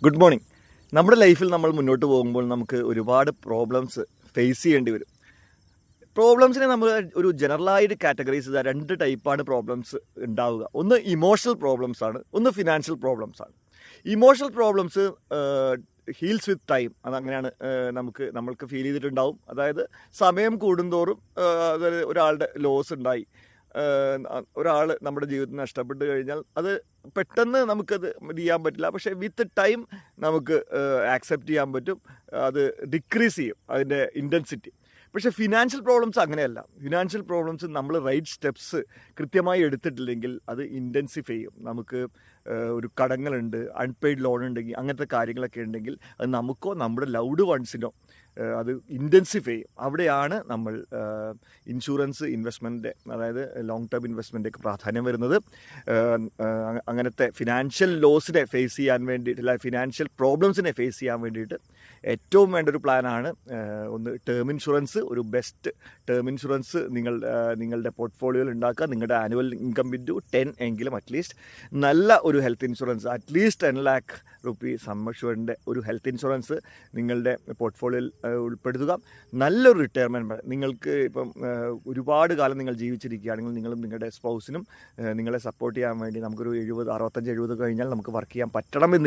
Good morning. നമ്മുടെ ലൈഫിൽ നമ്മൾ മുന്നോട്ട് പോകുമ്പോൾ നമുക്ക് ഒരുപാട് പ്രോബ്ലംസ് ഫേസ് ചെയ്യേണ്ടി വരും. പ്രോബ്ലംസിനെ നമ്മൾ ഒരു ജനറലായിട്ട് കാറ്റഗറൈസ് ചെയ്താൽ രണ്ട് ടൈപ്പാണ് പ്രോബ്ലംസ് ഉണ്ടാവുക. ഒന്ന് ഇമോഷണൽ പ്രോബ്ലംസ് ആണ്, ഒന്ന് ഫിനാൻഷ്യൽ പ്രോബ്ലംസ് ആണ്. Emotional problems heels with time, അതങ്ങനെയാണ് നമ്മൾക്ക് ഫീൽ ചെയ്തിട്ടുണ്ടാവും. അതായത് സമയം കൂടുന്തോറും അതായത് ഒരാളുടെ ലോസ് ഉണ്ടായി, ഒരാൾ നമ്മുടെ ജീവിതത്തിൽ നഷ്ടപ്പെട്ട് കഴിഞ്ഞാൽ അത് പെട്ടെന്ന് നമുക്കത് ചെയ്യാൻ പറ്റില്ല. പക്ഷേ വിത്ത് ടൈം നമുക്ക് ആക്സെപ്റ്റ് ചെയ്യാൻ പറ്റും, അത് ഡിക്രീസ് ചെയ്യും അതിൻ്റെ ഇൻറ്റൻസിറ്റി. പക്ഷേ ഫിനാൻഷ്യൽ പ്രോബ്ലംസ് അങ്ങനെയല്ല. ഫിനാൻഷ്യൽ പ്രോബ്ലംസ് നമ്മൾ റൈറ്റ് സ്റ്റെപ്സ് കൃത്യമായി എടുത്തിട്ടില്ലെങ്കിൽ അത് ഇൻറ്റൻസിഫൈ ചെയ്യും. നമുക്ക് ഒരു കടങ്ങളുണ്ട്, അൺപെയ്ഡ് ലോൺ ഉണ്ടെങ്കിൽ, അങ്ങനത്തെ കാര്യങ്ങളൊക്കെ ഉണ്ടെങ്കിൽ അത് നമുക്കോ നമ്മുടെ ലൗഡ് വൺസിനോ അത് ഇൻറ്റൻസിഫൈ ചെയ്യും. അവിടെയാണ് നമ്മൾ ഇൻഷുറൻസ് ഇൻവെസ്റ്റ്മെൻറ്റ്, അതായത് ലോങ് ടേം ഇൻവെസ്റ്റ്മെൻറ്റൊക്കെ പ്രാധാന്യം വരുന്നത്. അങ്ങനത്തെ ഫിനാൻഷ്യൽ ലോസിനെ ഫേസ് ചെയ്യാൻ വേണ്ടിയിട്ട്, അല്ല ഫിനാൻഷ്യൽ പ്രോബ്ലംസിനെ ഫേസ് ചെയ്യാൻ വേണ്ടിയിട്ട് ഏറ്റവും വേണ്ട ഒരു പ്ലാനാണ് ഒന്ന് ടേം ഇൻഷുറൻസ്. ഒരു ബെസ്റ്റ് ടേം ഇൻഷുറൻസ് നിങ്ങളുടെ പോർട്ട്ഫോളിയോയിൽ ഉണ്ടാക്കുക. നിങ്ങളുടെ ആനുവൽ ഇൻകം ഇൻറ്റു 10 എങ്കിലും അറ്റ്ലീസ്റ്റ് നല്ല ഒരു health insurance, at least 10 lakh rupees sum അഷ്യൂർഡിൻ്റെ ഒരു ഹെൽത്ത് ഇൻഷുറൻസ് നിങ്ങളുടെ പോർട്ട്ഫോളിയോയിൽ ഉൾപ്പെടുത്തുക. നല്ലൊരു റിട്ടയർമെൻറ്റ്. നിങ്ങൾക്ക് ഇപ്പം ഒരുപാട് കാലം നിങ്ങൾ ജീവിച്ചിരിക്കുകയാണെങ്കിൽ നിങ്ങളും നിങ്ങളുടെ സ്പൗസിനും നിങ്ങളെ സപ്പോർട്ട് ചെയ്യാൻ വേണ്ടി നമുക്കൊരു 65-70 കഴിഞ്ഞാൽ നമുക്ക് വർക്ക് ചെയ്യാൻ പറ്റണമെന്നില്ല.